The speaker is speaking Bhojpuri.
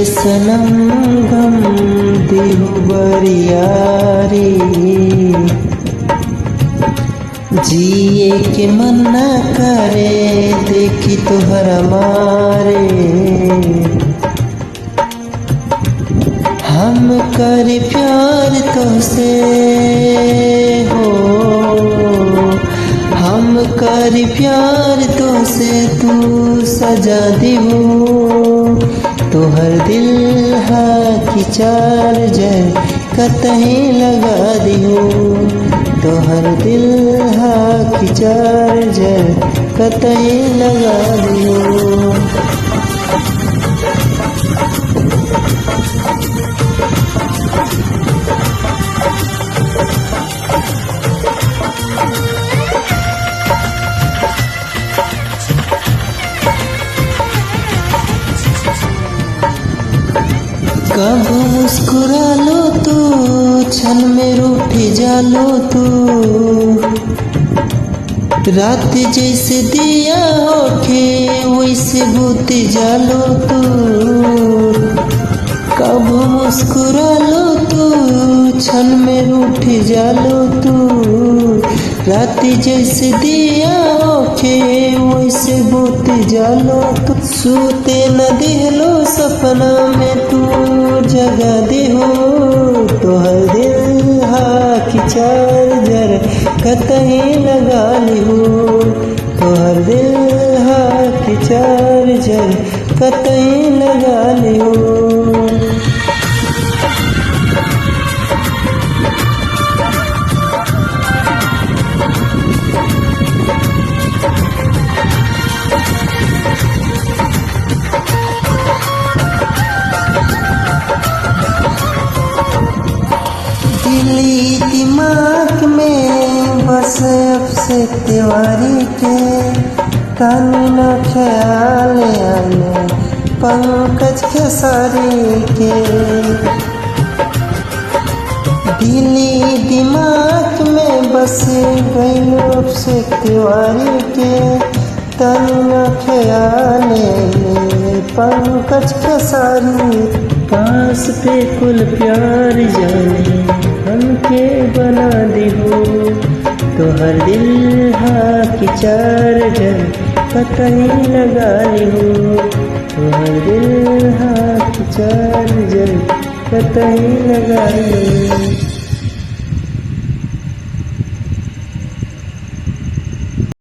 सनम गम दिहु बरियारी, जिए के मन न करे देखी तोहर मारे। हम कर प्यार तुझसे हो, हम कर प्यार तुझसे, तू सजा दिहो। तोहर दिल हा की चार्जर कतहीं लगा दिहो। तोहर दिल हा की चार्जर कतहीं लगा दिहो। कब मुस्कुरा लो तू, क्षण में रूठ जालो तू। रात जैसे दिया होके वैसे बुत जालो तू। कब मुस्कुरा लो तू, क्षण में रूठ जालो तू। रात जैसे दिया होके वैसे बुत जालो तू। सूते न दिहलो सपना में तू जगा देहो। तोहर दिल हा की चार्जर कतहीं लगा लिहो। तोहर दिल हा की चार्जर कतहीं लगा लिहो। दिली दिमाग में बस अब से तिवारी के, कानी न ख्याल आने पंकज खेसारी के। दिली दिमाग में बस गई अब से तिवारी के, कानी न ख्याल आने पंकज खेसारी। पास पे कुल प्यार जाने हमके बना दिहो। तोहर दिल हा की चार्जर कतहीं लगा लिहो। तोहर दिल हा की चार्जर कतहीं लगा लिहो।